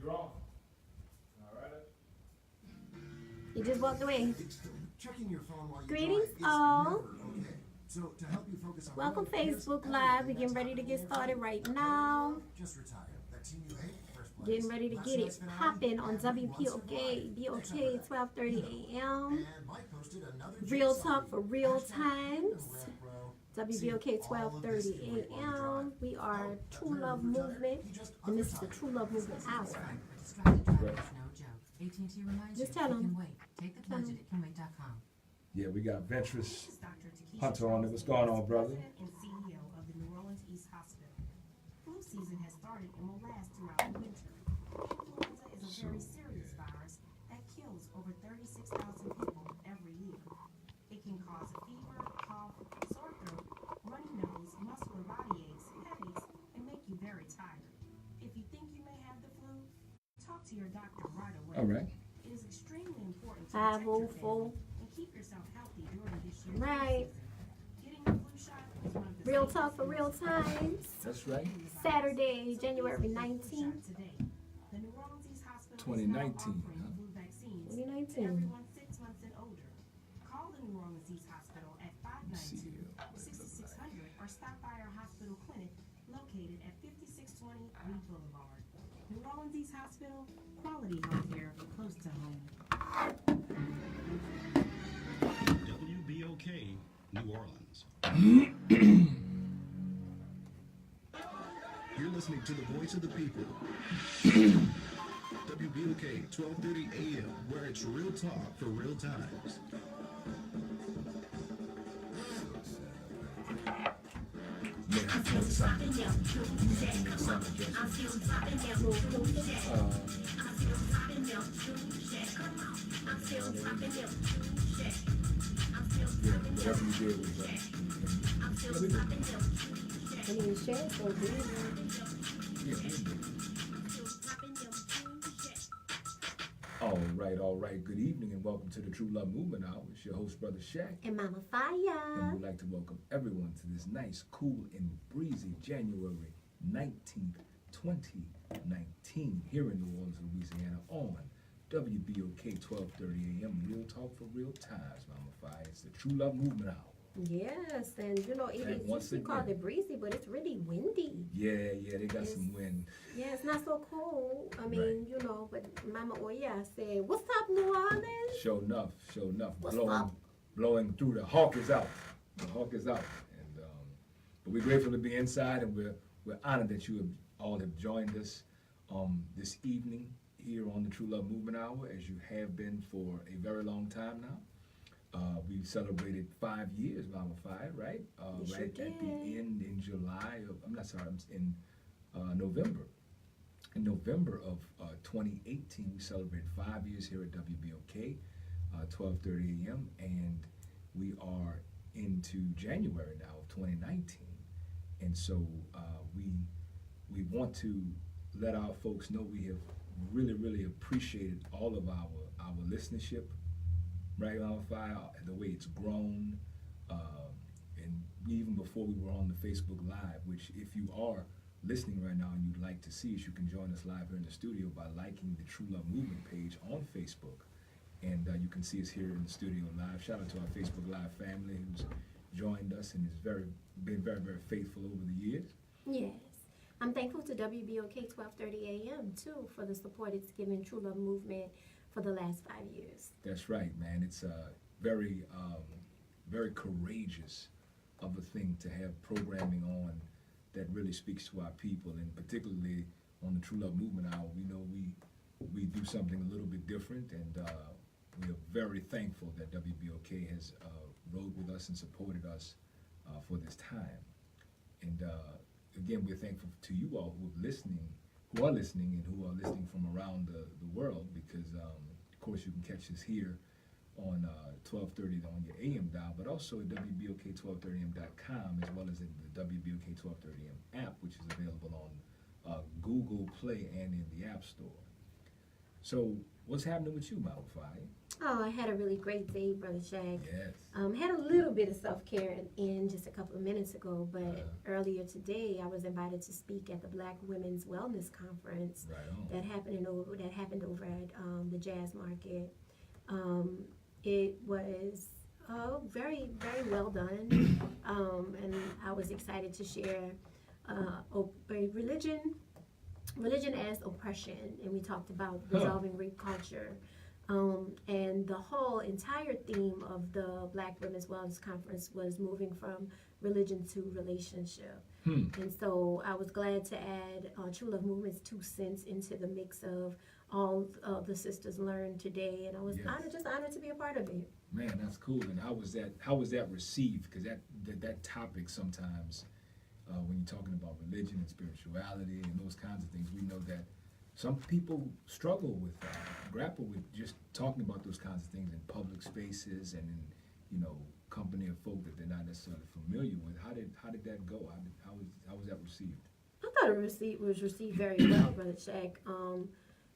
drawn. All right. You just walked away. Checking your phone while you Greetings, drive all. is never okay. So to help you focus on Welcome work, here's Facebook everything Live. We're that's getting ready to happening get in your started phone. right now. Just retired. That team you hate, first place. Getting ready to Last get it night's finale, popping on everyone WBOK, survived. BOK 12:30 a.m. And Mike posted another Real jigsaw talk for reel. real Hashtag times. Real Pro. WBOK See all of this 12:30 in Wait While You a.m. Drive. We are Oh, True that Love retired. Movement, He just and this is the unretired. True Love Movement Hour. Distracted driver is no joke. AT&T reminds Just you, tell it 'em. can wait. Take the Tell 'em. budget at canwait.com. Yeah, we got Ventress Dr. Takesha Hunter on it. What's going on, brother? President and CEO of the New Orleans East Hospital. Flu season has started and will last throughout the winter. Influenza is a very serious virus that kills over 36,000 people every year. It can cause a fever, cough, sore throat, runny nose, muscular body aches, headaches, and make you very tired. If you think you may have the flu, talk to your doctor right away. All right. It is extremely important to protect your 504. family and keep yourself healthy during this year's Right. flu season. Getting the flu shot is one of the Real safest talk for and real most effective times. That's right. Saturday, So January please get the flu 19th. shot today. The New Orleans East Hospital 2019, is now offering huh? flu vaccines 2019. to everyone 6 months and older. Call the New Orleans East Hospital at See 592-6600 or stop by our hospital clinic located at 5620 Reed Boulevard. New Orleans East Hospital, quality healthcare close to home. WBOK, New Orleans. You're listening to the voice of the people. WBOK 12:30 a.m., where it's real talk for real times. Whatever you did was I mean, share so big. All right. Good evening and welcome to the True Love Movement Hour. It's your host, Brother Shaq. And Mama And Fiyah. we'd like to welcome everyone to this nice, cool, and breezy January 19th, 2019 here in New Orleans, Louisiana on WBOK 12:30 a.m. Real talk for real times, Mama Fiyah. It's the True Love Movement Hour. Yes, and you know, it And is once usually called again- it breezy, but it's really windy. Yeah, they got Yes. some wind. Yeah, it's not so cold. I mean, Right. you know, but Mama Oya said, "What's up, New Orleans?" Sure enough. What's blowing, up? blowing through. The hawk is out. And but we're grateful to be inside, and we're honored that you all have joined us this evening here on the True Love Movement Hour, as you have been for a very long time now. We celebrated 5 years, Mama Fiyah, right? We sure Right at the did. end in July of, in November. In November of 2018, we celebrated 5 years here at WBOK, 12:30 a.m., and we are into January now of 2019. And so we want to let our folks know we have really appreciated all of our listenership, right, Mama Fiyah, the way it's grown, and even before we were on the Facebook Live, which if you are listening right now and you'd like to see us, you can join us live here in the studio by liking the True Love Movement page on Facebook, and you can see us here in the studio live. Shout out to our Facebook Live family who's joined us and has been very faithful over the years. Yes. I'm thankful to WBOK 12:30 a.m. too for the support it's given True Love Movement for the last 5 years. That's right, man. It's very courageous of a thing to have programming on that really speaks to our people, and particularly on the True Love Movement Hour. We know we do something a little bit different, and we are very thankful that WBOK has rode with us and supported us for this time. And again, we're thankful to you all who are listening and who are listening from around the world, because of course you can catch us here on 12:30 on your AM dial, but also at WBOK1230am.com, as well as in the WBOK 1230am app, which is available on Google Play and in the App Store. So what's happening with you, Mama Fiyah? Oh, I had a really great day, Brother Shaq. Yes. Had a little bit of self-care in just a couple of minutes ago, but earlier today I was invited to speak at the Black Women's Wellness Conference Right on. that happened over at the Jazz Market. It was very, very well done, and I was excited to share religion as oppression, and we talked about resolving rape culture. And the whole entire theme of the Black Women's Wellness Conference was moving from religion to relationship. And so I was glad to add True Love Movement's 2 cents into the mix of all of the sisters learned today, and I was honored to be a part of it. Man, that's cool. And how was that received? Because that topic sometimes, when you're talking about religion and spirituality and those kinds of things, we know that some people struggle with that, grapple with just talking about those kinds of things in public spaces and in, company of folk that they're not necessarily familiar with. How did that go? How was that received? I thought it was received very well, Brother Shaq.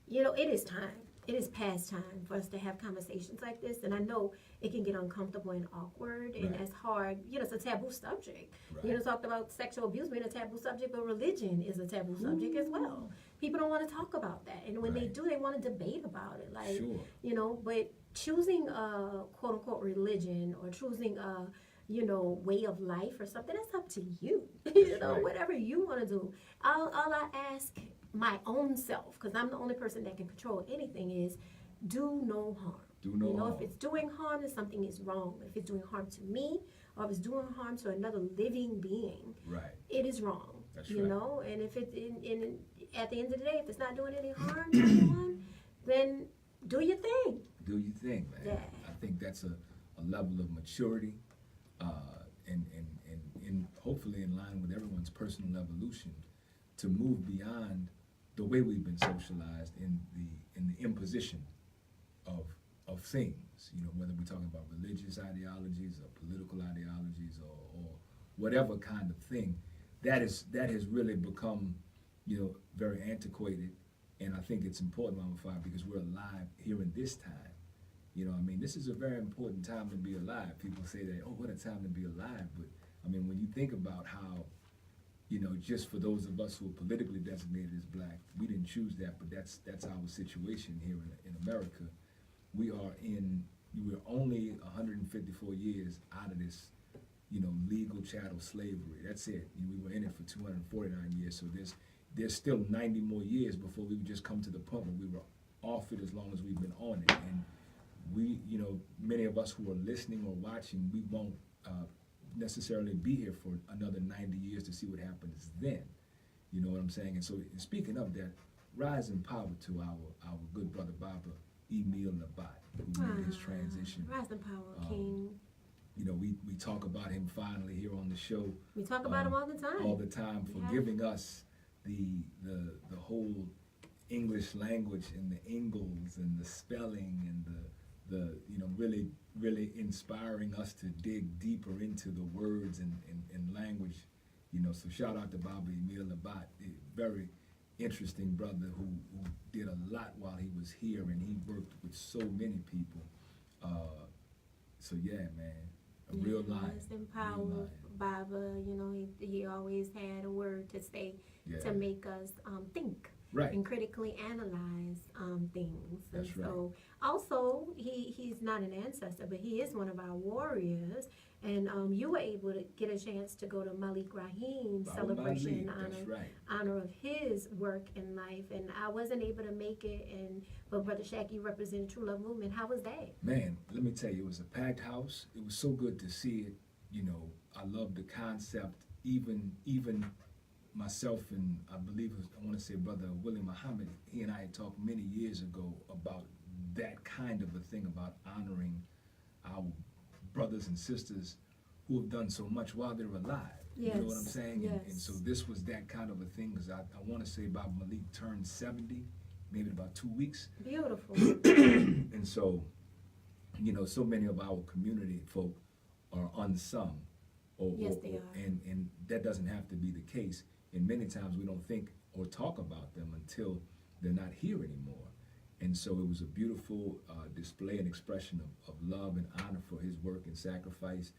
It is time. It is past time for us to have conversations like this, and I know it can get uncomfortable and awkward, and that's hard. It's a taboo subject. Right. Talked about sexual abuse being a taboo subject, but religion is a taboo subject as well. People don't want to talk about that, and when they do, they want to debate about it. Like, Sure. But choosing a quote unquote religion or choosing a way of life or something, that's up to you. Right. Whatever you want to do. All I ask my own self, because I'm the only person that can control anything, is do no harm. Do no harm. If it's doing harm, then something is wrong. If it's doing harm to me, or if it's doing harm to another living being, Right. it is wrong. That's you right. know, and if it at the end of the day, if it's not doing any harm to anyone, then do your thing. Do your thing, man. Yeah. I think that's a level of maturity, and hopefully in line with everyone's personal evolution, to move beyond the way we've been socialized in the imposition of things. Whether we're talking about religious ideologies or political ideologies or whatever kind of thing, that has really become very antiquated. And I think it's important, Mama Fiyah, because we're alive here in this time. This is a very important time to be alive. People say that, oh, what a time to be alive. But, when you think about how, just for those of us who are politically designated as black, we didn't choose that, but that's our situation here in America. We're only 154 years out of this, legal chattel slavery. That's it. We were in it for 249 years, so there's still 90 more years before we would just come to the point where we were off it as long as we've been on it. And we, many of us who are listening or watching, we won't necessarily be here for another 90 years to see what happens then. You know what I'm saying? And so, speaking of that, rise in power to our good brother Baba Emil Nabat, who made his transition. Rise in power, King. We talk about him finally here on the show. We talk about him all the time. All the time, for giving us the whole English language and the Ingles and the spelling and the really inspiring us to dig deeper into the words and language. So shout out to Baba Emil Nabat, a very interesting brother who did a lot while he was here, and he worked with so many people. So yeah, man, a real lion. Rise in power, Baba. He always had a word to say to make us think. Right. And critically analyze things. That's and right. So also he's not an ancestor, but he is one of our warriors. And you were able to get a chance to go to Malik Rahim's celebration in honor of his work in life. And I wasn't able to make it. But Brother Shaq, you represent True Love Movement. How was that? Man, let me tell you, it was a packed house. It was so good to see it. I love the concept. Even myself and I want to say Brother Willie Muhammad, he and I had talked many years ago about that kind of a thing, about honoring our brothers and sisters who have done so much while they're alive. Yes. You know what I'm saying? Yes. And so this was that kind of a thing, because I want to say Bob Malik turned 70, maybe in about 2 weeks. Beautiful. And so, so many of our community folk are unsung. Yes, they are. And that doesn't have to be the case. And many times we don't think or talk about them until they're not here anymore. And so it was a beautiful display and expression of love and honor for his work and sacrifice.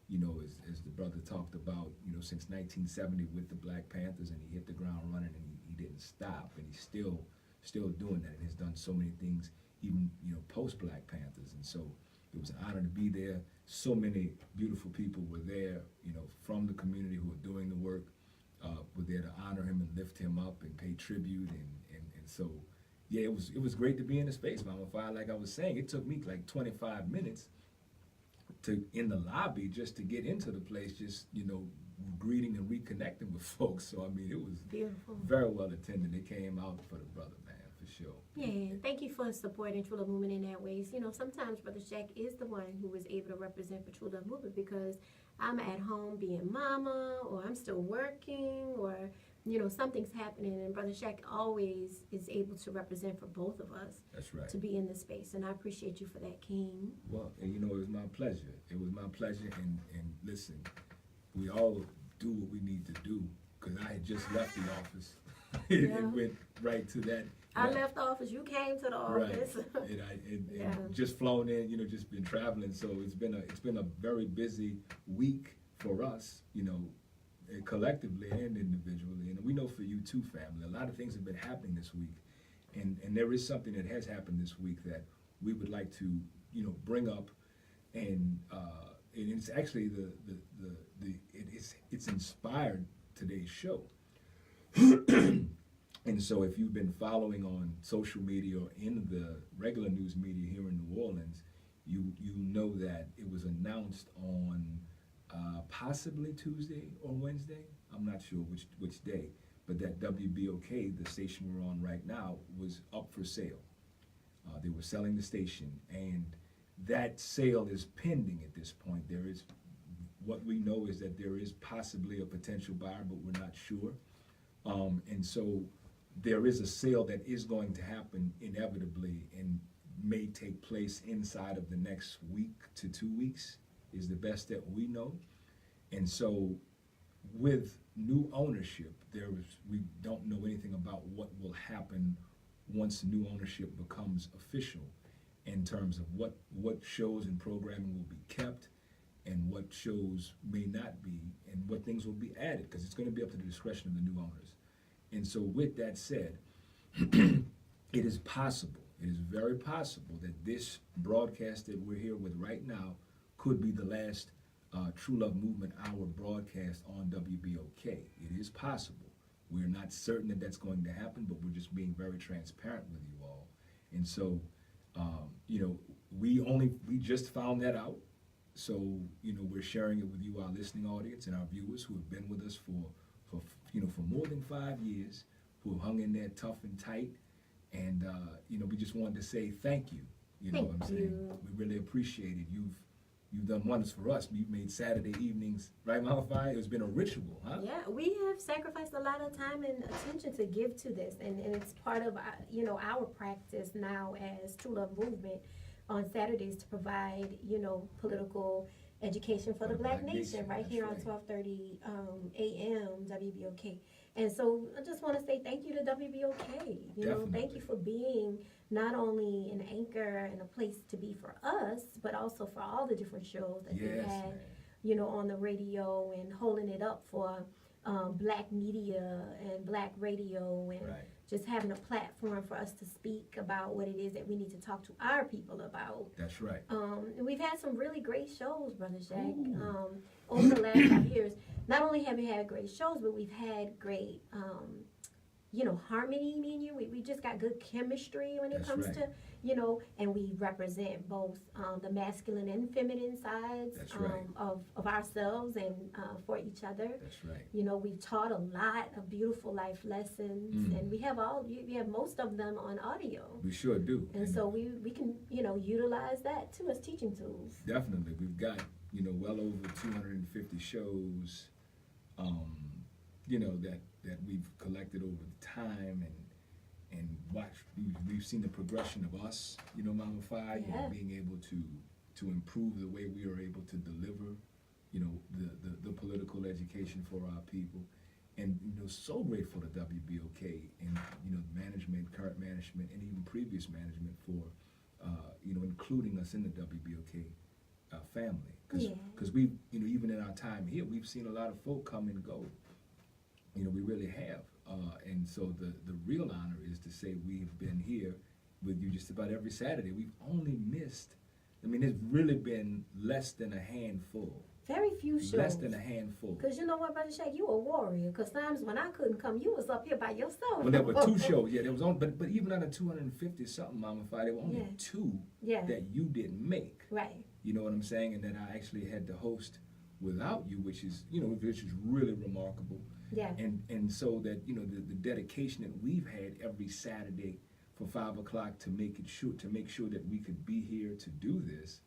You know, as the brother talked about, you know, since 1970 with the Black Panthers, and he hit the ground running, and he didn't stop, and he's still doing that, and has done so many things, even, you know, post Black Panthers. And so it was an honor to be there. So many beautiful people were there, you know, from the community who were doing the work, were there to honor him and lift him up and pay tribute, and so. Yeah, it was great to be in the space, Mama Fiyah. Like I was saying, it took me like 25 minutes in the lobby just to get into the place, just, you know, greeting and reconnecting with folks. So I mean, it was Beautiful. very well attended. They came out for the brother, man, for sure. Yeah, thank you for supporting True Love Movement in that ways. You know, sometimes Brother Shaq is the one who was able to represent for True Love Movement because I'm at home being mama, or I'm still working, or, you know, something's happening, and Brother Shaq always is able to represent for both of us. That's right. To be in this space, and I appreciate you for that, King. Well, and you know, it was my pleasure. It was my pleasure, and listen, we all do what we need to do, because I had just left the office. Yeah. It went right to that. I left the office, you came to the office. Right. And Yeah. just flown in, you know, just been traveling. So it's been a very busy week for us, you know, collectively and individually. And we know for you too, family, a lot of things have been happening this week. And there is something that has happened this week that we would like to, you know, bring up. And it's actually it's inspired today's show. And so if you've been following on social media or in the regular news media here in New Orleans, you know that it was announced on possibly Tuesday or Wednesday, I'm not sure which day, but that WBOK, the station we're on right now, was up for sale. They were selling the station, and that sale is pending at this point. What we know is that there is possibly a potential buyer, but we're not sure. And so there is a sale that is going to happen inevitably and may take place inside of the next week to 2 weeks, is the best that we know. And so with new ownership, we don't know anything about what will happen once new ownership becomes official, in terms of what shows and programming will be kept and what shows may not be, and what things will be added, because it's going to be up to the discretion of the new owners. And so with that said, it is possible, it is very possible that this broadcast that we're here with right now could be the last True Love Movement Hour broadcast on WBOK. It is possible. We're not certain that that's going to happen, but we're just being very transparent with you all. And so, you know, we just found that out. So, you know, we're sharing it with you, our listening audience, and our viewers who have been with us for more than 5 years, who have hung in there tough and tight. And, you know, we just wanted to say thank you. You know what I'm saying? We really appreciate it. You've done wonders for us. You've made Saturday evenings, right, Mama Fiyah? It's been a ritual, huh? Yeah, we have sacrificed a lot of time and attention to give to this, and it's part of you know, our practice now as True Love Movement on Saturdays to provide, you know, political education for the Black Nation right here on 1230 a.m. WBOK. And so I just want to say thank you to WBOK. You know, thank you for being not only an anchor and a place to be for us, but also for all the different shows that we had, you know, on the radio, and holding it up for Black media and Black radio, and just having a platform for us to speak about what it is that we need to talk to our people about. That's right. And we've had some really great shows, Brother Shaq, over the last 5 years. Not only have we had great shows, but we've had great, you know, harmony, me and you. We just got good chemistry when it comes to, you know, and we represent both the masculine and feminine sides of ourselves and for each other. That's right. You know, we've taught a lot of beautiful life lessons, and we have most of them on audio. We sure do. And so we can, you know, utilize that too as teaching tools. Definitely. We've got, you know, well over 250 shows, you know, that we've collected over time and watched. We've seen the progression of us, you know, Mama Fiyah, you know, being able to improve the way we are able to deliver, you know, the political education for our people. And so grateful to WBOK and management, current management, and even previous management for including us in the WBOK family. Because we even in our time here, we've seen a lot of folk come and go. We really have. And so the real honor is to say we've been here with you just about every Saturday. We've only missed, it's really been less than a handful. Very few shows. Less than a handful. Because you know what, Brother Shaq, you a warrior. Because times when I couldn't come, you was up here by yourself. Well, there were 2 shows. Yeah, there was only, but even out of 250 something, Mama Fiyah, there were only 2 that you didn't make. Right. You know what I'm saying? And then I actually had to host without you, which is really remarkable. Yeah. And so that the dedication that we've had every Saturday for 5 o'clock to make sure that we could be here to do this.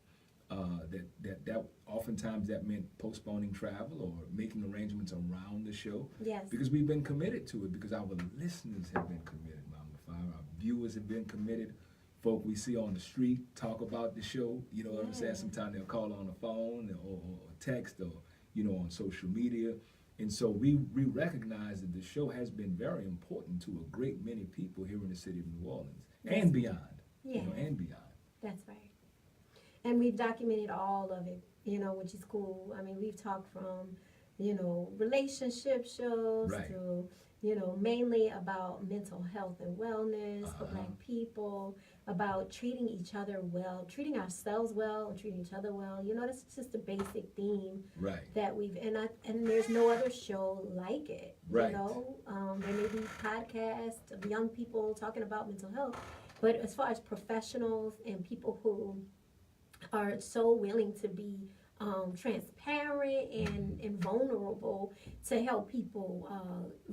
That oftentimes that meant postponing travel or making arrangements around the show. Yes. Because we've been committed to it, because our listeners have been committed, Mama Fiyah. Our viewers have been committed. Folk we see on the street talk about the show. You know what I'm saying? Sometimes they'll call on the phone or text or on social media. And so we recognize that the show has been very important to a great many people here in the city of New Orleans and beyond. Yeah. And beyond. That's right. And we've documented all of it, which is cool. We've talked from, relationship shows to, mainly about mental health and wellness for Black people, about treating each other well, treating ourselves well, and treating each other well. That's just a basic theme that we've, and there's no other show like it. Right. There may be podcasts of young people talking about mental health, but as far as professionals and people who are so willing to be transparent and vulnerable to help people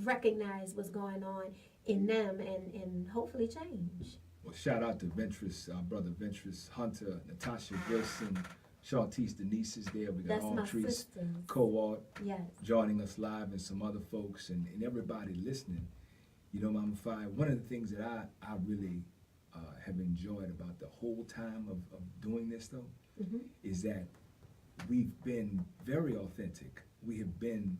recognize what's going on in them and hopefully change. Well, shout out to Ventress, our brother Ventress Hunter, Natasha Wilson, Shantice Denise is there. We got That's my Trees sisters. Co-art Yes. joining us live, and some other folks and everybody listening. Mama Fiyah, one of the things that I really have enjoyed about the whole time of doing this though, is that we've been very authentic. We have been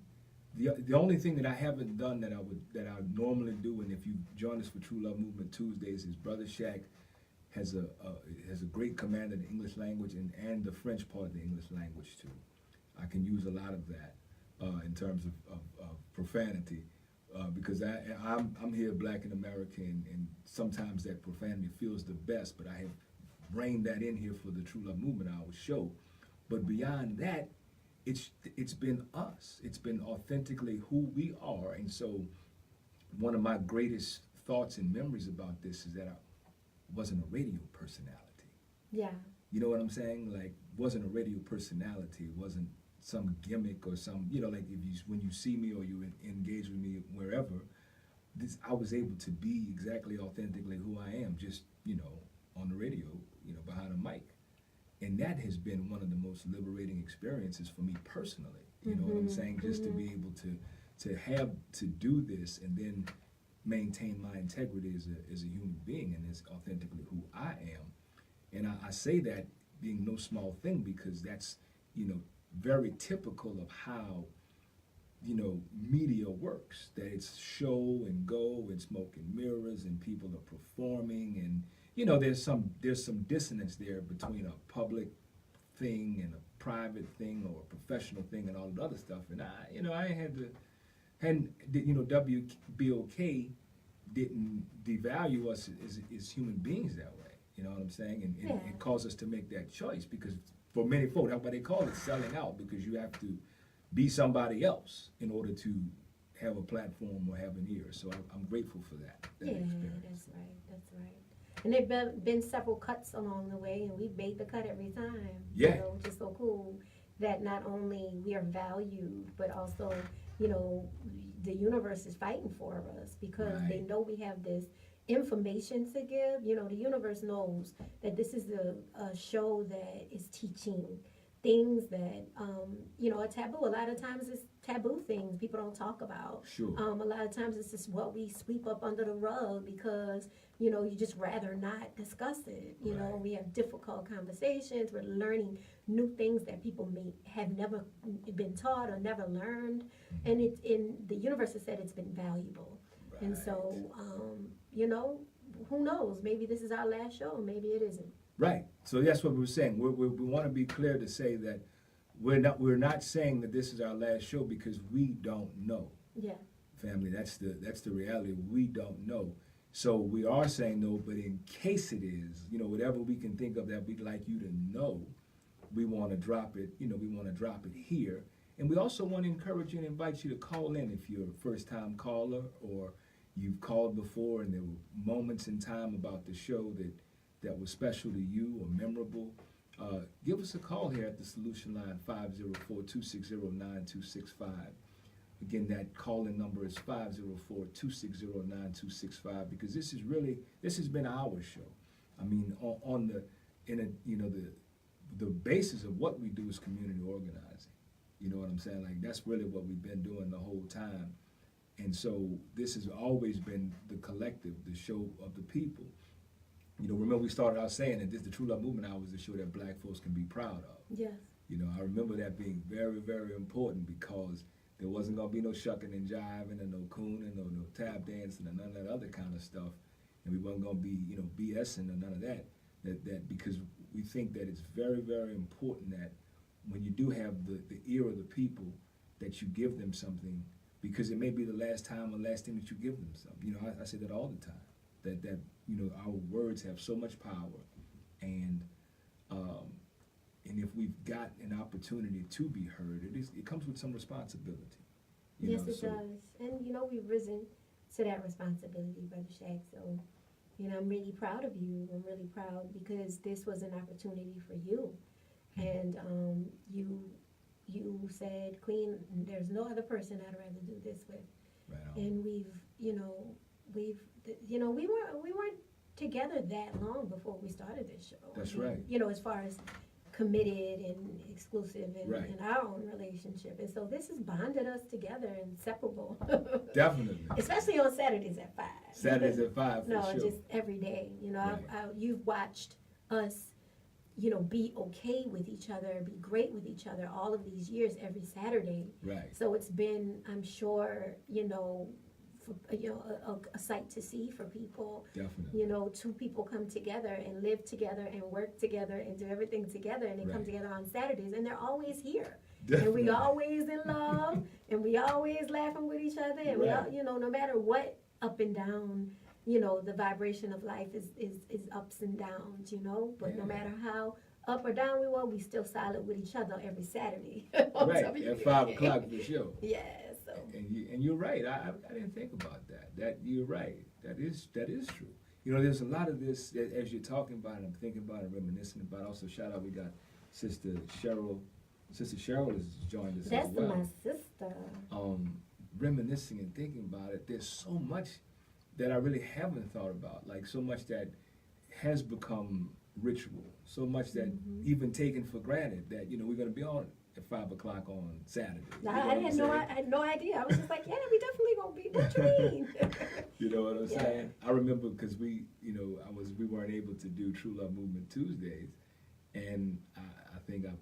the only thing that I haven't done that I normally do, and if you join us for True Love Movement Tuesdays, is Brother Shaq has a great command of the English language and the French part of the English language too. I can use a lot of that in terms of profanity. Because I'm here Black in America, and sometimes that profanity feels the best, but I have reined that in here for the True Love Movement Hour show. But beyond that, it's been us. It's been authentically who we are. And so one of my greatest thoughts and memories about this is that I wasn't a radio personality. Yeah. You know what I'm saying? Like, wasn't a radio personality. It wasn't some gimmick or some, like when you see me or you engage with me wherever, I was able to be exactly authentically who I am, just, on the radio, behind a mic. And that has been one of the most liberating experiences for me personally. You know what I'm saying? Just to be able to have to do this and then maintain my integrity as a human being and as authentically who I am. And I say that being no small thing, because that's, very typical of how, media works. That it's show and go and smoke and mirrors and people are performing, and there's some dissonance there between a public thing and a private thing or a professional thing and all the other stuff. And WBOK didn't devalue us as human beings that way. You know what I'm saying? And it caused us to make that choice, because for many folk, that's why they call it selling out, because you have to be somebody else in order to have a platform or have an ear. So I'm grateful for that experience. That's right. And there have been several cuts along the way, and we made the cut every time. Yeah. Which is so cool that not only we are valued, but also, the universe is fighting for us, because they know we have this information to give. The universe knows that this is a show that is teaching things that, are taboo. A lot of times it's taboo things people don't talk about. Sure. A lot of times it's just what we sweep up under the rug because, you just rather not discuss it. Right. We have difficult conversations. We're learning new things that people may have never been taught or never learned. And it's the universe has said it's been valuable. And so, who knows? Maybe this is our last show, maybe it isn't. Right. So that's what we were saying. We want to be clear to say that we're not saying that this is our last show because we don't know. Yeah. Family, that's the reality. We don't know. So we are saying though, but in case it is, whatever we can think of that we'd like you to know, we want to drop it. We want to drop it here. And we also want to encourage you and invite you to call in if you're a first-time caller or you've called before and there were moments in time about the show that was special to you or memorable. Give us a call here at the Solution Line, 504-260-9265. Again, that call-in number is 504-260-9265 because this has been our show. I mean, the basis of what we do is community organizing. You know what I'm saying? Like, that's really what we've been doing the whole time. And so this has always been the collective, the show of the people. Remember we started out saying that the True Love Movement Hour is the show that black folks can be proud of. Yes. I remember that being very, very important because there wasn't going to be no shucking and jiving and no cooning or no tap dancing and none of that other kind of stuff. And we wasn't going to be, BSing or none of that. That because we think that it's very, very important that when you do have the ear of the people, that you give them something because it may be the last time or last thing that you give them something. I say that all the time. That our words have so much power, and if we've got an opportunity to be heard, it comes with some responsibility. Yes, it does. And we've risen to that responsibility, Brother Shaq. So, I'm really proud of you. I'm really proud because this was an opportunity for you, and you said, Queen, there's no other person I'd rather do this with. Right on. And we weren't together that long before we started this show. That's right. As far as committed and exclusive in our own relationship. And so this has bonded us together, inseparable. Definitely. Especially on Saturdays at 5. Saturdays at 5 for no, sure. just every day. Right. You've watched us, be okay with each other, be great with each other all of these years, every Saturday. Right. So it's been, I'm sure, a sight to see for people. Definitely. Two people come together and live together and work together and do everything together, and they come together on Saturdays, and they're always here. Definitely. And we always in love, and we always laughing with each other, and we all, no matter what up and down, the vibration of life is ups and downs, but no matter how up or down we were, we still solid with each other every Saturday. Right, at 5 o'clock for sure. Yeah, so. And you're right. I didn't think about that. You're right. That is true. There's a lot of this that, as you're talking about it, I'm thinking about it, reminiscing about. Also, shout out, we got Sister Cheryl. Sister Cheryl has joined us That's as well. my sister. Reminiscing and thinking about it. There's so much that I really haven't thought about. Like so much that has become ritual. So much that even taken for granted that we're going to be on at 5 o'clock on Saturday. I had no idea. I was just like, yeah, we definitely gonna be. What you mean? You know what I'm saying? I remember because we weren't able to do True Love Movement Tuesdays, and I think I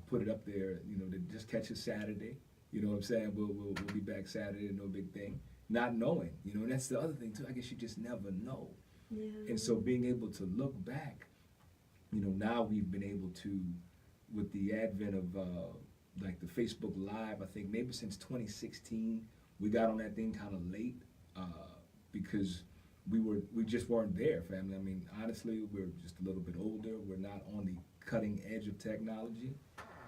put it up there, to just catch a Saturday. You know what I'm saying? We'll be back Saturday, no big thing. Not knowing, and that's the other thing too. I guess you just never know. Yeah. And so being able to look back, now we've been able to, with the advent of like the Facebook Live, I think maybe since 2016, we got on that thing kind of late because we just weren't there, family. I mean, honestly, we're just a little bit older. We're not on the cutting edge of technology,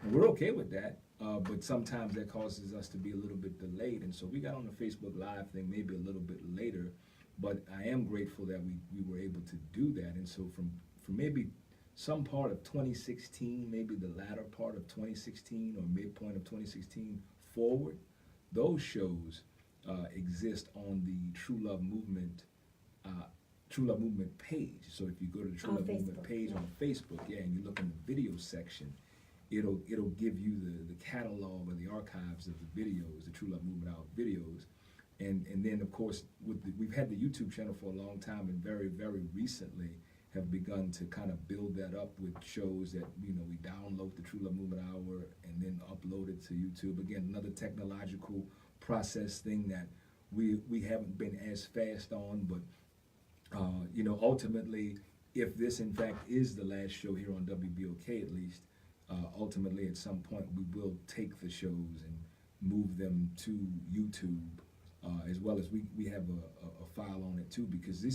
and we're okay with that. But sometimes that causes us to be a little bit delayed, and so we got on the Facebook Live thing maybe a little bit later. But I am grateful that we were able to do that, and so from maybe some part of 2016, maybe the latter part of 2016 or midpoint of 2016 forward, those shows exist on the True Love Movement page. So if you go to the True Love Movement page on Facebook, and you look in the video section, it'll give you the catalog or the archives of the videos, the True Love Movement Hour videos. And then of course we've had the YouTube channel for a long time, and very, very recently have begun to kind of build that up with shows that, we download the True Love Movement Hour and then upload it to YouTube. Again, another technological process thing that we haven't been as fast on, but ultimately, if this in fact is the last show here on WBOK at least, ultimately at some point we will take the shows and move them to YouTube, as well as we have a file on it too, because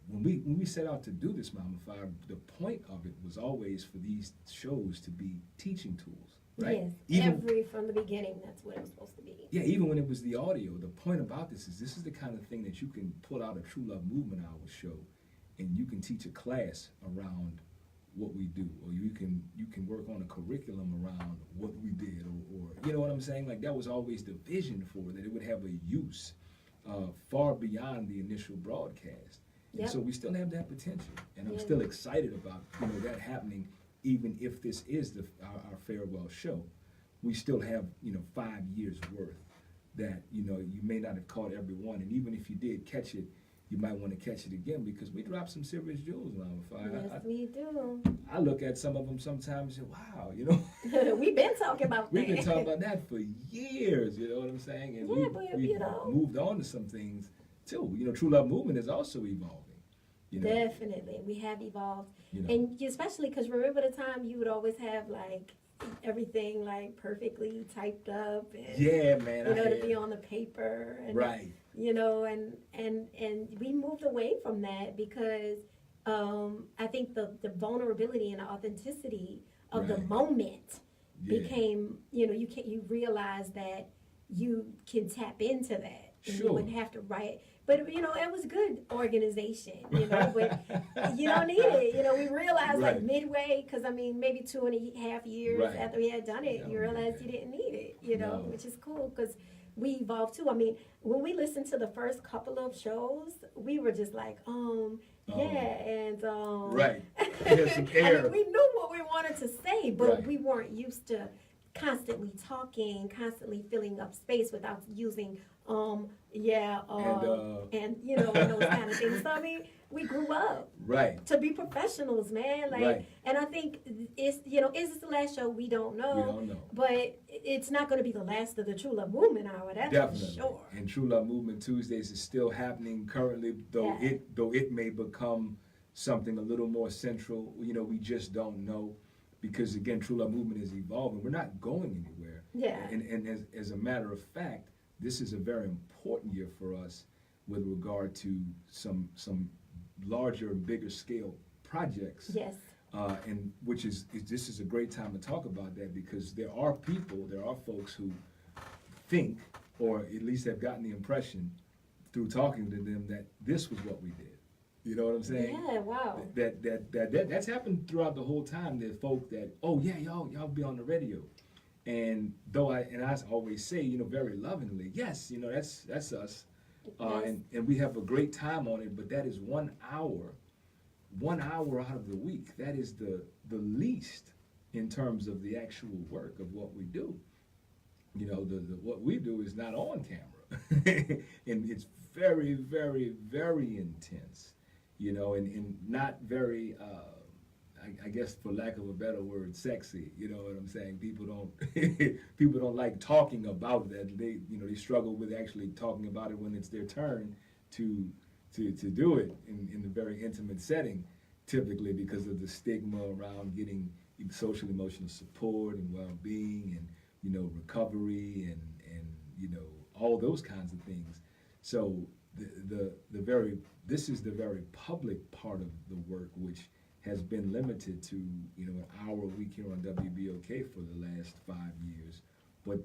when we set out to do this, Mama Fiyah, the point of it was always for these shows to be teaching tools, right? Yes, from the beginning, that's what it was supposed to be. Yeah, even when it was the audio, the point about this is the kind of thing that you can pull out a True Love Movement Hour show, and you can teach a class around what we do, or you can work on a curriculum around what we did, or you know what I'm saying? Like, that was always the vision for it, that it would have a use far beyond the initial broadcast. Yep. And so we still have that potential, and I'm Yeah. still excited about that happening, even if this is our farewell show. We still have 5 years worth that you may not have caught every one, and even if you did catch it, you might want to catch it again, because we drop some serious jewels, Mama Fiyah. Yes, we do. I look at some of them sometimes and say, wow, We've been talking about that. we've been talking about that for years, you know what I'm saying? And Yeah, but, we've moved on to some things too. True Love Movement is also evolving. Definitely, we have evolved, You know. and especially because remember the time you would always have like everything like perfectly typed up, and Yeah, man. to be on the paper, and Right. and we moved away from that because I think the vulnerability and the authenticity of the Right. moment Yeah. became, you realize that you can tap into that. And Sure. you wouldn't have to write. But, it was good organization, but you don't need it. We realized Right. like midway, because maybe 2.5 years Right. after we had done it, No, you realized man. you didn't need it, No. which is cool because we evolved too. When we listened to the first couple of shows, we were just like, and Right. There's some air. we knew what we wanted to say, but Right. we weren't used to constantly talking, constantly filling up space without using and those kind of things. So we grew up Right. to be professionals, man. Right. And I think is this the last show? We don't know. We don't know. But it's not going to be the last of the True Love Movement Hour. That's Definitely. for sure. And True Love Movement Tuesdays is still happening currently, though Yeah. it may become something a little more central. We just don't know, because again, True Love Movement is evolving. We're not going anywhere. Yeah. And as a matter of fact, this is a very important year for us with regard to some larger and bigger scale projects. Yes. And this is a great time to talk about that, because there are folks who think, or at least have gotten the impression through talking to them, that this was what we did. You know what I'm saying? Yeah. Wow. That's happened throughout the whole time. There's folk that, oh yeah, y'all be on the radio. And I always say, very lovingly, yes, that's us. Yes. And we have a great time on it, but that is 1 hour out of the week. That is the least in terms of the actual work of what we do. What we do is not on camera. And it's very, very, very intense, and not very, I guess for lack of a better word, sexy. You know what I'm saying? People don't like talking about that. They struggle with actually talking about it when it's their turn to do it in a very intimate setting, typically because of the stigma around getting social emotional support and well-being and recovery and all those kinds of things. So this is the very public part of the work, which has been limited to an hour a week here on WBOK for the last 5 years, but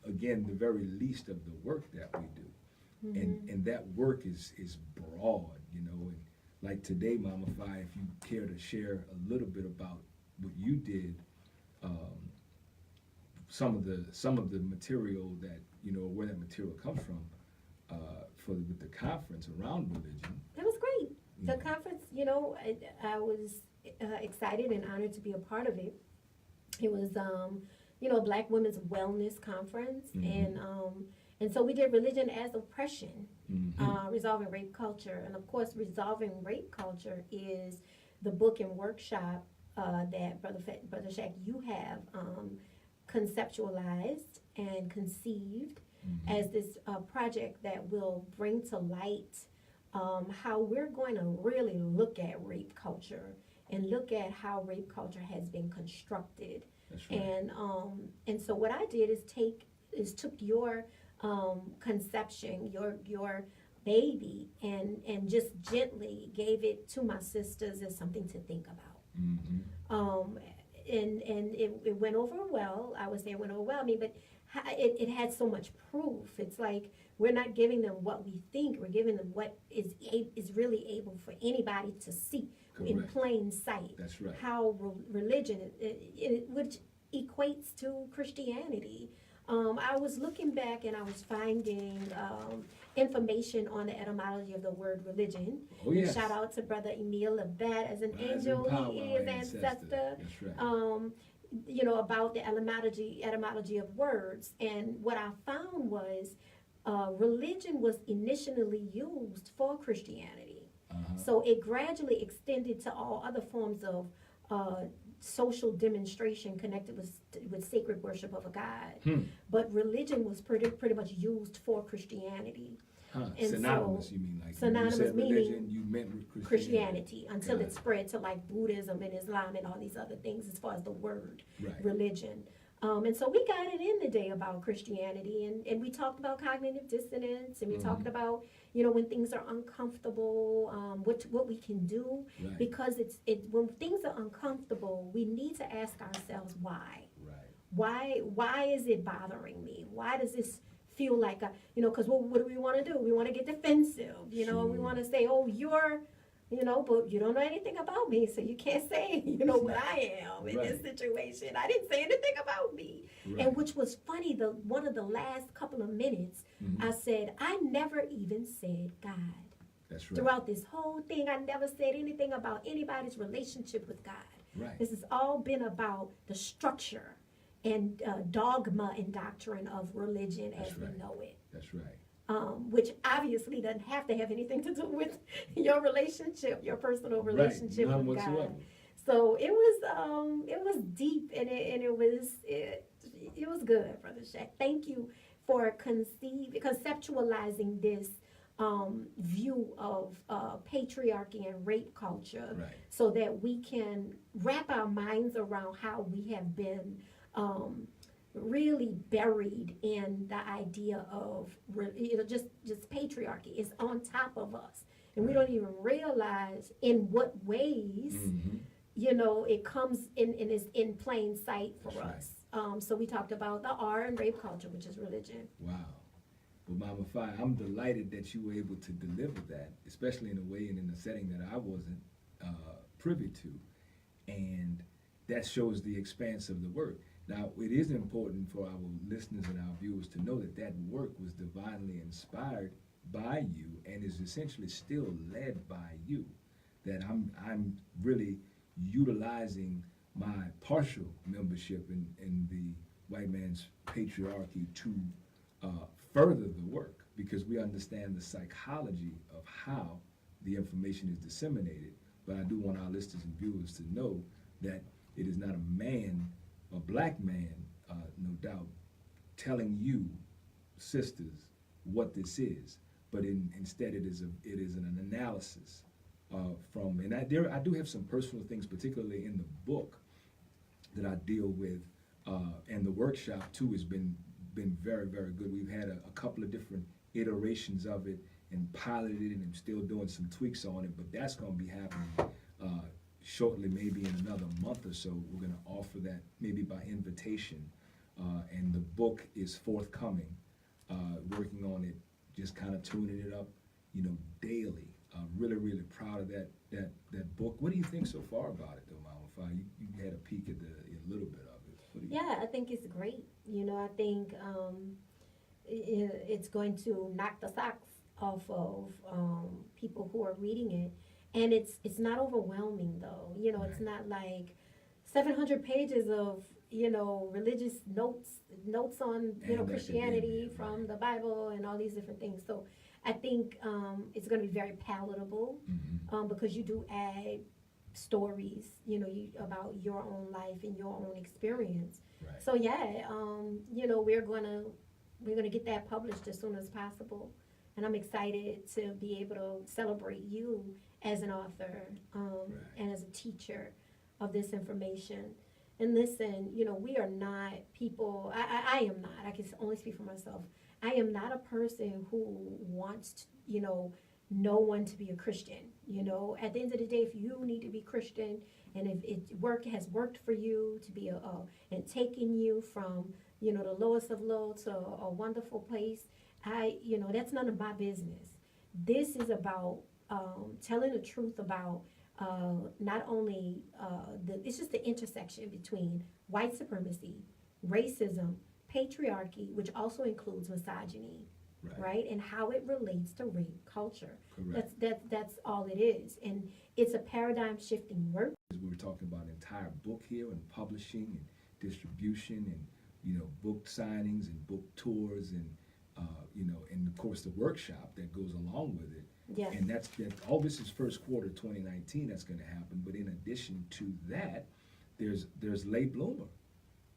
again, the very least of the work that we do. Mm-hmm. And that work is broad, and like today, Mama Fiyah, if you care to share a little bit about what you did, some of the material that where that material comes from, with the conference around religion. It was great. The Yeah. conference, I was excited and honored to be a part of it. It was, Black Women's Wellness Conference, Mhm. and so we did religion as oppression, Mhm. resolving rape culture, and of course, resolving rape culture is the book and workshop that Brother Shaq you have conceptualized and conceived as this project that will bring to light how we're going to really look at rape culture and look at how rape culture has been constructed. That's right. And so what I did is took your conception, your baby, and just gently gave it to my sisters as something to think about. Mhm. And it went over well. I would say it went over well. I mean, but it had so much proof. It's like we're not giving them what we think. We're giving them what is really able for anybody to see in Correct. plain sight. That's right. How religion, which equates to Christianity. I was looking back and I was finding information on the etymology of the word religion. Oh, yes. Shout out to Brother Emil Labat as an Rise in angel. power, He our is ancestor. That's right. About the etymology of words. And what I found was religion was initially used for Christianity. Uh-huh. So it gradually extended to all other forms of social demonstration connected with sacred worship of a god. But religion was pretty much used for Christianity. Huh. And Synonymous, so- you mean? Like synonymous when you said meaning religion, you meant with Christianity until Got it it. spread to like Buddhism and Islam and all these other things as far as the word Right. religion. And so we got it in today about Christianity, and we talked about cognitive dissonance, and we talked about when things are uncomfortable, what we can do, Right. because when things are uncomfortable, we need to ask ourselves why. Right. Why is it bothering me? Why does this feel like because what do we want to do? We want to get defensive, we Sure. want to say, oh, you're but you don't know anything about me, so you can't say, what I am in this situation. I didn't say anything about me. Right. And which was funny, one of the last couple of minutes, I said, I never even said God. That's right. Throughout this whole thing, I never said anything about anybody's relationship with God. Right. This has all been about the structure and dogma and doctrine of religion as That's we right. know it. That's right. Which obviously doesn't have to have anything to do with your relationship, your personal relationship None with whatsoever. God. So it was deep, and it was good, Brother Shaq. Thank you for conceptualizing this view of patriarchy and rape culture, Right. so that we can wrap our minds around how we have been really buried in the idea of just patriarchy is on top of us, and we don't even realize in what ways it comes in and is in plain sight for That's us. So we talked about the R and rape culture, which is religion. Wow. Well, Mama Fiyah, I'm delighted that you were able to deliver that, especially in a way and in a setting that I wasn't privy to. And that shows the expanse of the work. Now, it is important for our listeners and our viewers to know that that work was divinely inspired by you and is essentially still led by you. That I'm really utilizing my partial membership in the white man's patriarchy to further the work, because we understand the psychology of how the information is disseminated. But I do want our listeners and viewers to know that it is not a black man, no doubt, telling you, sisters, what this is, but instead it is an analysis from, and I do have some personal things, particularly in the book, that I deal with, and the workshop too has been very, very good. We've had a couple of different iterations of it and piloted it, and I'm still doing some tweaks on it, but that's going to be happening shortly, maybe in another month or so. We're going to offer that maybe by invitation, and the book is forthcoming. Working on it, just kind of tuning it up, daily. Really, really proud of that book. What do you think so far about it, though, Mama Fiyah? You had a peek at a little bit of it. What do you Yeah, I think it's great. I think it's going to knock the socks off of people who are reading it, and it's not overwhelming though. It's not like 700 pages of, religious notes on, And Christianity academia, from right. the Bible and all these different things. So I think it's going to be very palatable because you do add stories, about your own life and your own experience. Right. So yeah, we're gonna get that published as soon as possible, and I'm excited to be able to celebrate you as an author and as a teacher of this information. And listen, we are not people. I am not. I can only speak for myself. I am not a person who wants, no one to be a Christian. At the end of the day, if you need to be Christian, and if has worked for you to be and taken you from, the lowest of low to a wonderful place, that's none of my business. This is about telling the truth about not only it's just the intersection between white supremacy, racism, patriarchy, which also includes misogyny, right? And how it relates to rape culture. Correct. That's all it is, and it's a paradigm shifting work. We were talking about an entire book here, and publishing and distribution, and book signings and book tours, and and of course the workshop that goes along with it. Yeah. And that's all. This is first quarter 2019. That's going to happen. But in addition to that, there's Late Bloomer.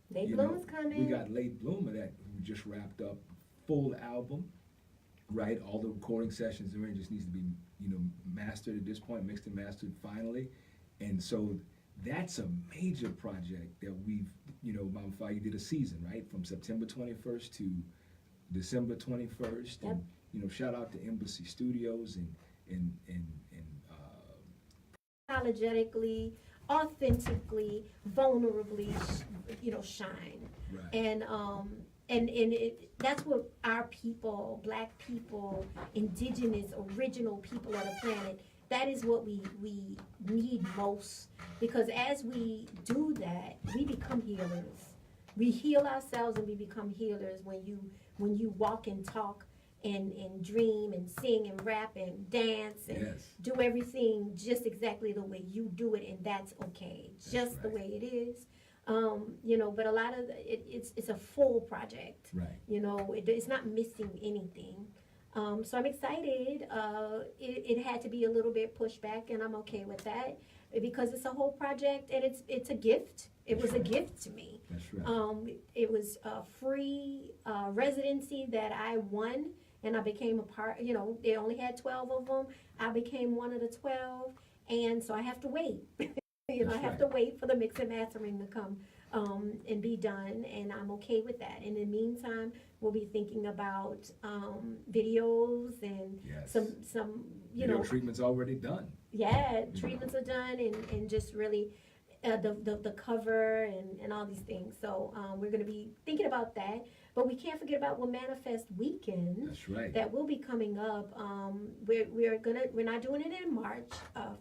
Late Bloomer's coming. We got Late Bloomer that we just wrapped up, full album, right? All the recording sessions and just needs to be mastered at this point, mixed and mastered finally. And so that's a major project that we've, Mama Fiyah did a season, right? From September 21st to December 21st. Yep. And, shout out to Embassy Studios and Apologetically, authentically, vulnerably, shine. Right. And that's what our people, Black people, indigenous, original people of the planet, that is what we need most. Because as we do that, we become healers. We heal ourselves and we become healers when you walk and talk and dream and sing and rap and dance and Yes. do everything just exactly the way you do it, and that's okay. That's just the right. way it is. But a lot of it's a full project. Right. It's not missing anything. So I'm excited. It had to be a little bit pushed back, and I'm okay with that because it's a whole project, and it's a gift. It was a gift to me. That's right. It was a free residency that I won, and I became a part. They only had 12 of them. I became one of the 12, and so I have to wait. I have to wait for the mix and mastering to come and be done, and I'm okay with that. In the meantime, we'll be thinking about videos and Yes. some Video treatment's already done. treatments are done, and just really the cover and all these things. So we're going to be thinking about that, but we can't forget about Manifest Weekend. That's right. That will be coming up. We're not doing it in March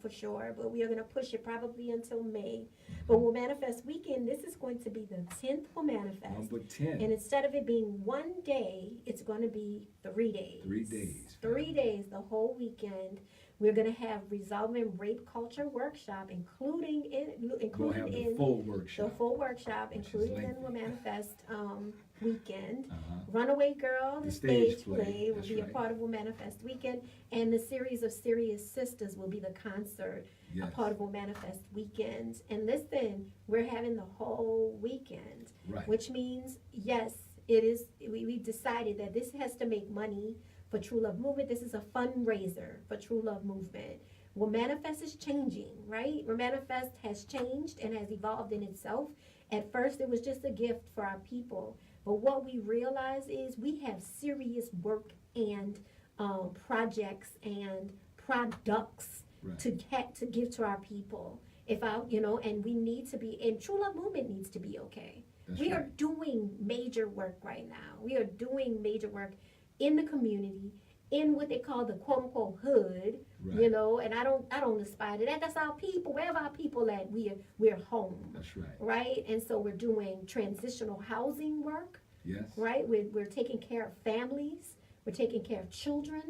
for sure, but we are gonna push it probably until May. But Manifest Weekend, this is going to be the 10th Manifest. Number 10. And instead of it being one day, it's going to be 3 days. 3 days. 3 days, the whole weekend. We're going to have Resolving Rape Culture Workshop, including We'll have the full workshop. the full workshop, Which is including in lengthy. the Manifest Weekend. Uh-huh. Runaway Girl, the The stage stage play, play, will that's be a right. part of Manifest Weekend. And the series of Serious Sisters will be the concert, a Yes. part of Manifest Weekend. And listen, we're having the whole weekend, Right. which means, yes, it is. We decided that this has to make money for True Love Movement. This is a fundraiser for True Love Movement. Manifest is changing, right? Manifest has changed and has evolved in itself. At first, it was just a gift for our people. But what we realize is we have serious work and projects and products Right. to give to our people. And we need to be, and True Love Movement needs to be okay. That's We right. are doing major work right now. We are doing major work in the community, in what they call the quote unquote hood, Right. and I don't aspire to that. That's our people. Wherever our people at, we're home. That's right. Right? And so we're doing transitional housing work, Yes. right? We're taking care of families, we're taking care of children.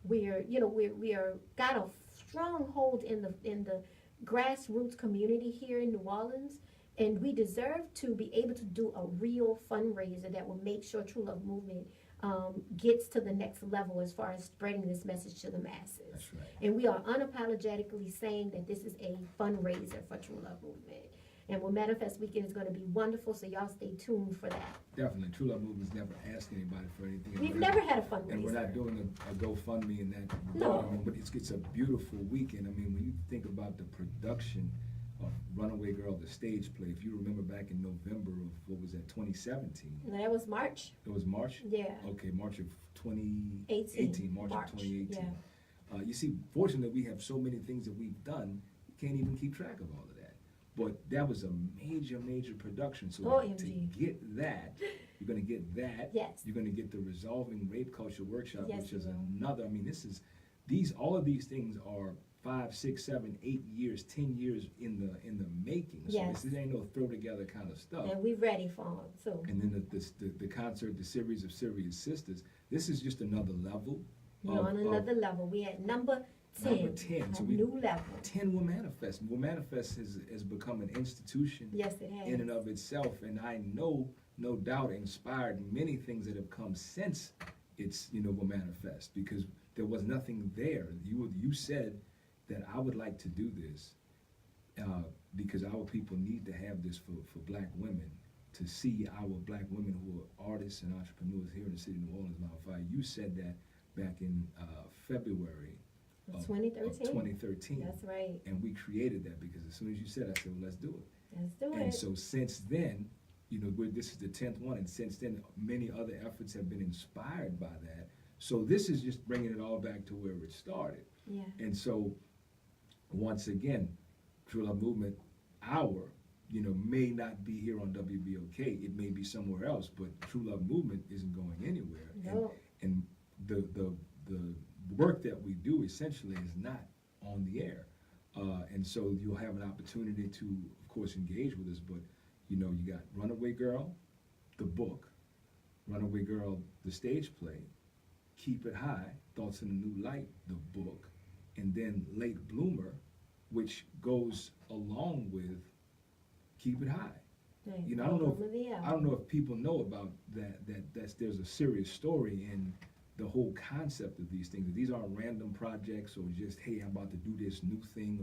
We are got a strong hold in the grassroots community here in New Orleans. And we deserve to be able to do a real fundraiser that will make sure True Love Movement gets to the next level as far as spreading this message to the masses. That's right. And we are unapologetically saying that this is a fundraiser for True Love Movement. And when Manifest Weekend is going to be wonderful, so y'all stay tuned for that. Definitely, True Love Movement's never asked anybody for anything. We've never had a fundraiser. And we're not doing a GoFundMe in that No. regard. I mean, but it's a beautiful weekend. I mean, when you think about the production of Runaway Girl, the stage play, if you remember back in November of, what was that, 2017? That was March. It was March? Yeah. Okay, March of 2018, March of 2018. Yeah. You see, fortunately, we have so many things that we've done, you can't even keep track of all of that. But that was a major, major production. So OMG. to get that, you're going to get that. Yes. You're going to get the Resolving Rape Culture Workshop, Yes, which is you will. another. I mean, all of these things are 5, 6, 7, 8 years, 10 years in the making. So Yes. this ain't no throw together kind of stuff. And we ready for them, so. And then the concert, the series of Serious Sisters. This is just another level. We're on another level. We at number 10. Number 10. A So new level. 10 will manifest. Will manifest has become an institution Yes, it has. in and of itself, and I know, no doubt, inspired many things that have come since it's will manifest, because there was nothing there. You said that I would like to do this because our people need to have this for black women, to see our black women who are artists and entrepreneurs here in the city of New Orleans, Mama Fiyah. You said that back in February of 2013. That's right. And we created that because as soon as you said, I said, well, let's do it. Let's do And it. so since then, this is the 10th one, and since then, many other efforts have been inspired by that. So this is just bringing it all back to where it started. Yeah. And so, once again, True Love Movement, may not be here on WBOK. It may be somewhere else, but True Love Movement isn't going anywhere. No. And the work that we do essentially is not on the air. And so you'll have an opportunity to, of course, engage with us, but you got Runaway Girl, the book, Runaway Girl, the stage play, Keep It High, Thoughts in a New Light, the book, and then Late Bloomer, which goes along with Keep It High. Right. I don't know. Over the I don't know if people know about that. There's a serious story in the whole concept of these things. These aren't random projects or just, hey, I'm about to do this new thing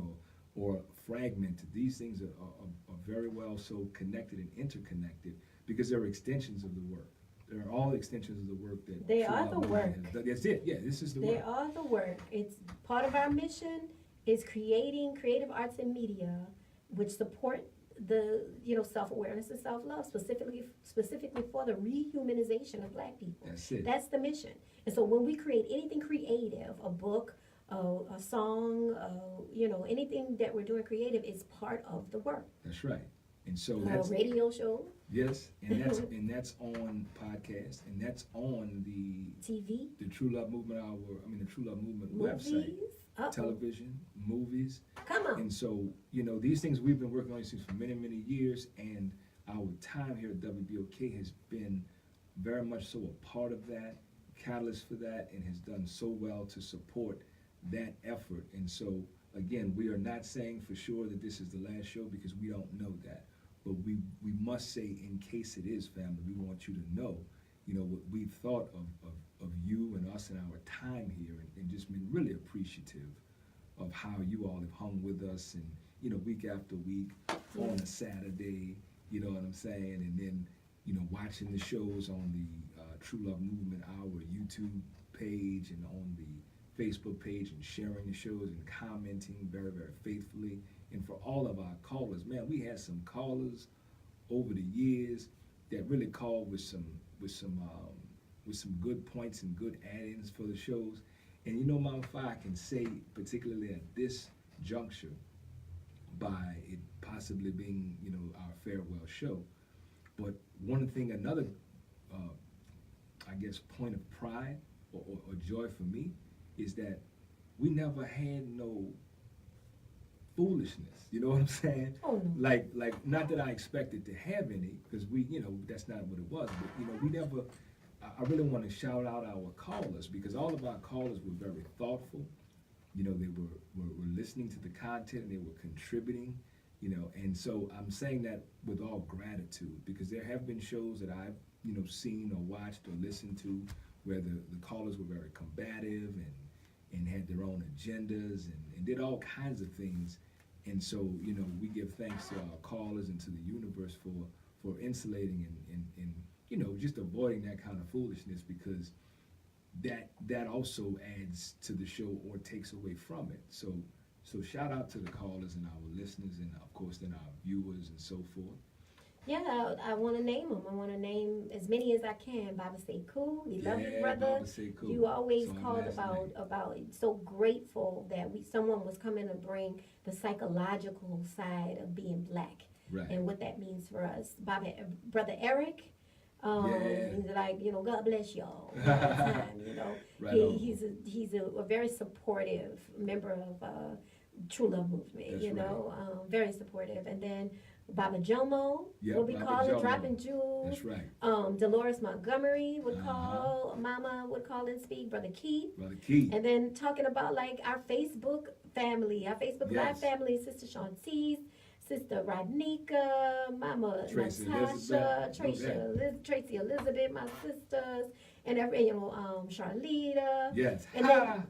or fragmented. These things are very well so connected and interconnected because they're extensions of the work. They're all extensions of the work that They True are Love the Movement work. has done. That's it. Yeah, this is the They work. are the work. It's part of our mission is creating creative arts and media which support the self-awareness and self-love, specifically for the rehumanization of black people. That's it. That's the mission. And so when we create anything creative, a book, a song, anything that we're doing creative is part of the work. That's right. And so A that's radio show, yes, and that's on podcast, and that's on the TV, True Love Movement the True Love Movement website, movies, television, movies. Come on. And so, these things we've been working on these things for many, many years, and our time here at WBOK has been very much so a part of that, catalyst for that, and has done so well to support that effort. And so, again, we are not saying for sure that this is the last show because we don't know that. But we must say, in case it is, family, we want you to know, what we've thought of you and us and our time here, and just been really appreciative of how you all have hung with us and, week after week on a Saturday, you know what I'm saying? And then, watching the shows on the True Love Movement Hour YouTube page and on the Facebook page and sharing the shows and commenting very, very faithfully. And for all of our callers, man, we had some callers over the years that really called with some good points and good add-ins for the shows. And Mama Fiyah, I can say, particularly at this juncture, by it possibly being, our farewell show. But another, I guess, point of pride or joy for me is that we never had no foolishness. You know what I'm saying? Oh, no. Like, not that I expected to have any, because we, that's not what it was. But, we never, I really want to shout out our callers, because all of our callers were very thoughtful. They were listening to the content, and they were contributing. you know, and so I'm saying that with all gratitude, because there have been shows that I've, you know, seen or watched or listened to where the callers were very combative and had their own agendas and did all kinds of things. And so, you know, we give thanks to our callers and to the universe for insulating and you know, just avoiding that kind of foolishness, because that also adds to the show or takes away from it. So shout out to the callers and our listeners and of course then our viewers and so forth. Yeah, I want to name them. I want to name as many as I can. Baba say cool. We love you, brother. Baba say cool. You always So I'm called last about so grateful that someone was coming to bring the psychological side of being black Right. and what that means for us. Brother Eric, Yeah. he's like, you know, God bless y'all all the time, you know. Right on. He's a very supportive member of True Love Movement, That's you know, very supportive. And then Baba Jomo, Yeah, what we Baba call it, Jomo. dropping jewels. That's right. Dolores Montgomery would Uh-huh. call, Mama would call and speak, Brother Keith. Brother Key. And then talking about like our Facebook family, our Facebook Live Yes. family, Sister Shantice, Sister Rodnika, Mama Tracy Natasha, Elizabeth. Tracy Elizabeth, my sisters, and every, you know, Charlita. Yes. And then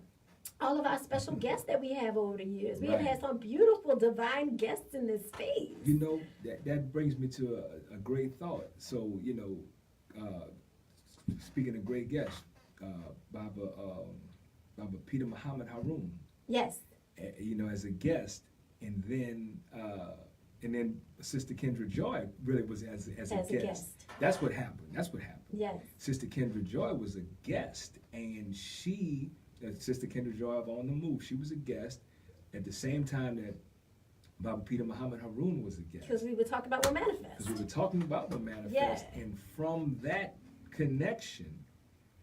all of our special guests that we have over the years. We have Right. had some beautiful divine guests in this space. You know, that brings me to a great thought. So, you know, speaking of great guests, Baba Peter Muhammad Harun, Yes. you know, as a guest, and then Sister Kendra Joy really was as a guest. That's what happened. Yes. Sister Kendra Joy was a guest, and she, Sister Kendra Joy of On the Move, she was a guest at the same time that Baba Peter Muhammad Harun was a guest. Because we were talking about what manifest. Because we were talking about the manifest, Yeah. and from that connection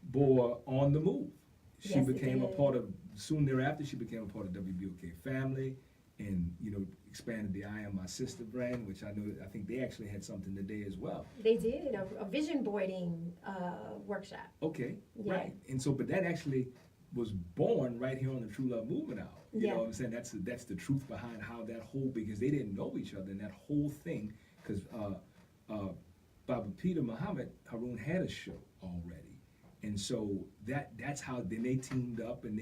bore On the Move. She Yes, it became a did. part of, soon thereafter, she became a part of WBOK family, and, you know, expanded the I Am My Sister brand, which I think they actually had something today as well. They did a vision boarding workshop. Okay, Yeah. right. And so, but that actually was born right here on the True Love Movement Hour. You Yeah. know what I'm saying? That's the truth behind how that whole, because they didn't know each other, and that whole thing, because Baba Peter Muhammad Harun had a show already. And so that's how then they teamed up, and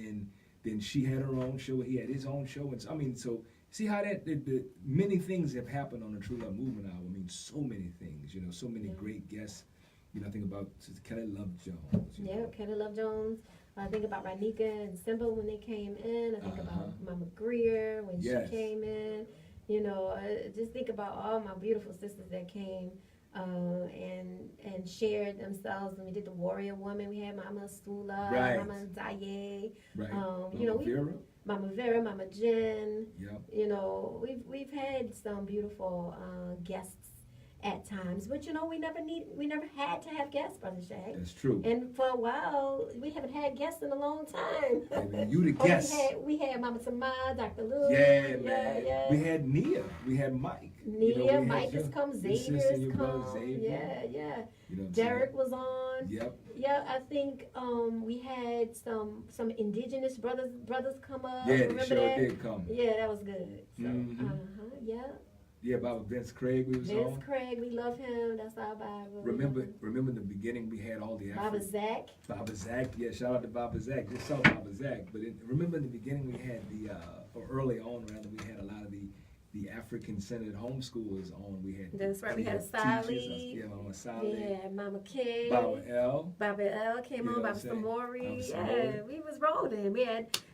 then she had her own show, he had his own show, and so, I mean, so see how the many things have happened on the True Love Movement Hour. I mean, so many things, you know, so many great guests. You know, I think about Sister Kelly Love Jones. You Yeah, know. Kenny Love Jones. I think about Ranika and Simba when they came in. I think Uh-huh. about Mama Greer when Yes. she came in. You know, just think about all my beautiful sisters that came and shared themselves. When we did the Warrior Woman, we had Mama Sula, Right. Mama Daye, Right. you know, Mama Vera. Mama Vera, Mama Jen. Yep. You know, we've had some beautiful guests at times, but you know, we never had to have guests, Brother Shay. That's true. And for a while, we haven't had guests in a long time. Baby, you the Oh, guest. we had Mama Sama, Dr. Lou. Yeah, man. Yeah. We had Nia. We had Mike. Nia, You know, we had Mike your- has come, your Xavier sister and has your brother come. Xavier. Yeah. You know what I'm Derek was on. saying? Yep. Yeah, I think we had some indigenous brothers come up. Yeah, they Remember sure that? did come. Yeah, that was good. So, Mhm. yeah. Yeah, Baba Vince Craig we was Vince on. Craig, we love him. That's our Bible. Remember in the beginning we had all the Baba Zach. Baba Zach, yeah, shout out to Baba Zach. Just saw Baba Zach. But remember in the beginning we had or early on rather, we had a lot of the African-centered homeschoolers on. We had That's right, we had teachers, Sally. yeah, Mama Sally, Yeah, Mama K. Baba L. Baba L came You know on, what I'm Baba saying? Samori. Baba Yeah, Samori. we was rolling.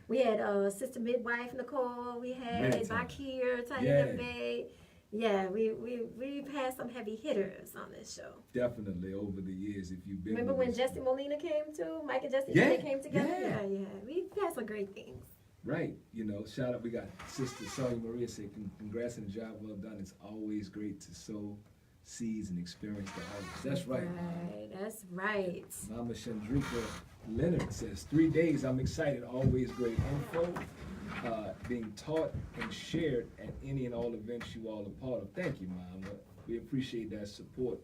We had Sister Midwife Nicole. We had Many times. Bakir, Taina Yeah. Bay. Yeah, we've had some heavy hitters on this show. Definitely over the years, if you've been Remember with when us. Jesse Molina came too? Mike and Jesse Yeah, they came together. yeah. Yeah. We've had some great things. Right, you know, shout out, we got Sister Sonia Maria say congrats on the job well done. It's always great to sow seeds and experience the harvest. That's right. That's right. Mama Chandrika Leonard says, 3 days, I'm excited, always great info, being taught and shared at any and all events you all are part of. Thank you, Mama. We appreciate that support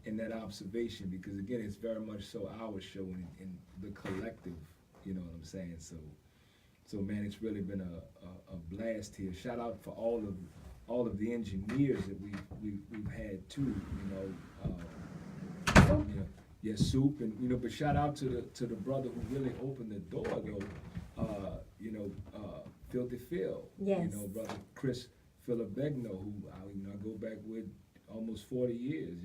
and that observation, because again, it's very much so our show and the collective, you know what I'm saying? So man, it's really been a blast here. Shout out for all of all of the engineers that we've had too. Soup, and but shout out to the brother who really opened the door though. Filthy Phil. Yes. Brother Chris Filibegno, who I go back with almost 40 years.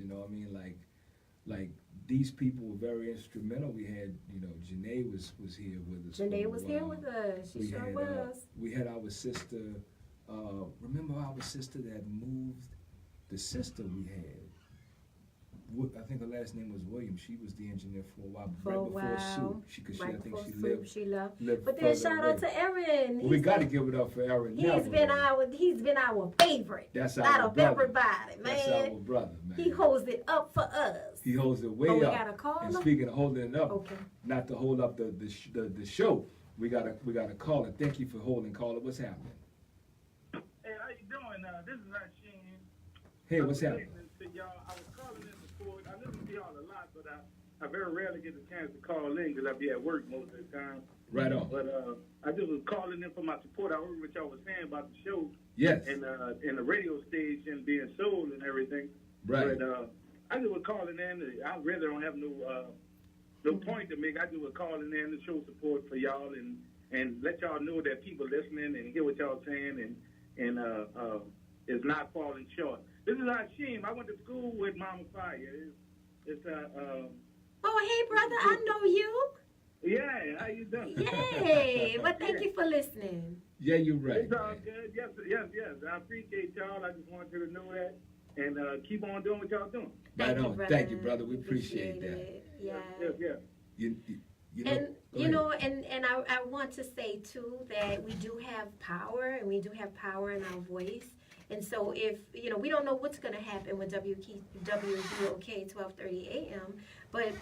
Like these people were very instrumental. We had, Janae was here with us. Janae was here with us. She sure was. We had our sister. Remember our sister that moved? The sister we had. I think her last name was Williams. She was the engineer for a while. Before Soup. She left. But then shout out to Aaron. Well, we got to give it up for Aaron. He's been our favorite. That's our out of brother. Everybody, man. That's our brother, man. He holds it up for us. He holds it way we up. gotta call and him? speaking of holding it up, Okay. not to hold up the show, we gotta call it. Thank you for holding. Call it. What's happening? Hey, how you doing? This is Rasheen. Hey, what's happening? To y'all. I was calling in before. I listen to y'all a lot, but I very rarely get the chance to call in because I be at work most of the time. Right on. But I just was calling in for my support. I heard what y'all was saying about the show. Yes. And the radio station being sold and everything. Right. But I just was calling in. I really don't have no point to make. I just was calling in to show support for y'all and let y'all know that people listening and hear what y'all saying and is not falling short. This is Hashim. I went to school with Mama Fiyah. Oh, hey, brother, I know you. Yeah, how you doing? Yay. Well, thank you for listening. Yeah, you're right. It's all good. Yes. I appreciate y'all. I just wanted you to know that. And keep on doing what y'all doing. Right on. brother. Thank you, brother. We appreciate that. it. Yeah. Yes. And I want to say too that we do have power, and we do have power in our voice. And so if, we don't know what's going to happen with WBOK 12:30 a.m., but,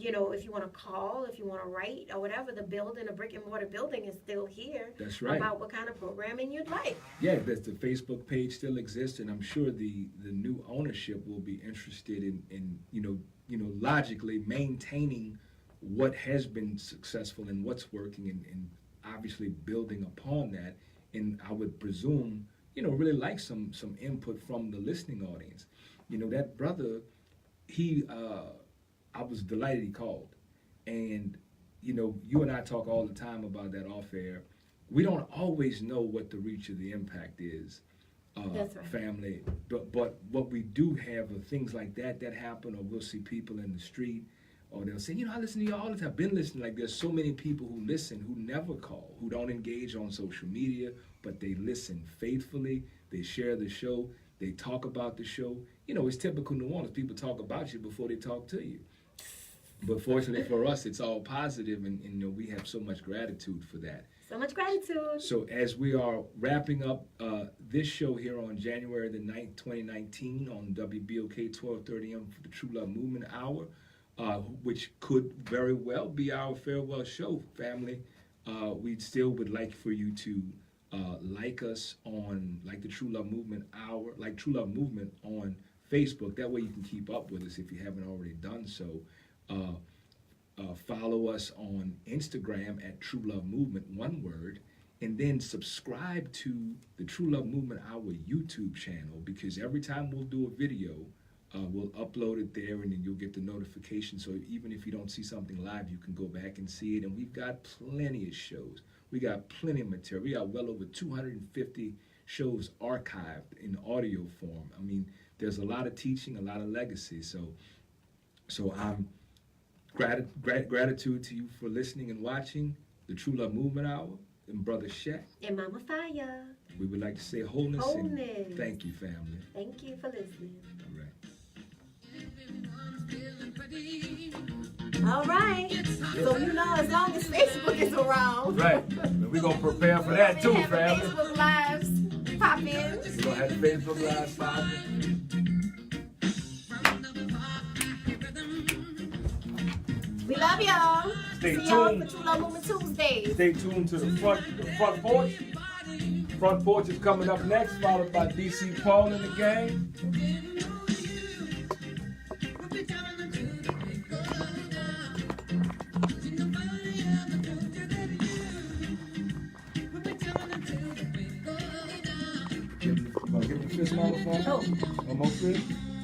if you want to call, if you want to write or whatever, the brick and mortar building is still here. That's right. About what kind of programming you'd like. Yeah, the Facebook page still exists, and I'm sure the new ownership will be interested in logically maintaining what has been successful and what's working, and obviously building upon that. And I would presume, really like some input from the listening audience. That brother, I was delighted he called. And, you and I talk all the time about that off air. We don't always know what the reach of the impact is, That's right. family. But what we do have are things like that happen, or we'll see people in the street, or they'll say, I listen to you all the time. I've been listening. Like, there's so many people who listen, who never call, who don't engage on social media, but they listen faithfully. They share the show. They talk about the show. It's typical New Orleans. People talk about you before they talk to you. But fortunately for us, it's all positive, and we have so much gratitude for that. So much gratitude. So as we are wrapping up this show here on January the 9th, 2019 on WBOK 12:30 a.m. for the True Love Movement Hour, which could very well be our farewell show, family. We still would like for you to like us on, like the True Love Movement Hour, like True Love Movement on Facebook. That way you can keep up with us if you haven't already done so. Follow us on Instagram at True Love Movement, one word, and then subscribe to the True Love Movement Hour YouTube channel, because every time we'll do a video, we'll upload it there, and then you'll get the notification. So even if you don't see something live, you can go back and see it. And we've got plenty of shows. We got plenty of material. We got well over 250 shows archived in audio form. I mean, there's a lot of teaching, a lot of legacy. So I'm gratitude to you for listening and watching the True Love Movement Hour, and Brother Shaq. And Mama Fiyah. We would like to say wholeness. Wholeness. And thank you, family. Thank you for listening. All right. All right. So as long as Facebook is around. Right. We're going to prepare for that too, family. Facebook Lives pop in. We're going to have Facebook Live popping. We love y'all. Stay See y'all tuned. for True Love Movement Tuesdays. Stay tuned to the front porch. Front porch is coming up next, followed by DC Paul and the gang. Give me Fist, Mama Fiyah? Oh, Or Mo Fiyah?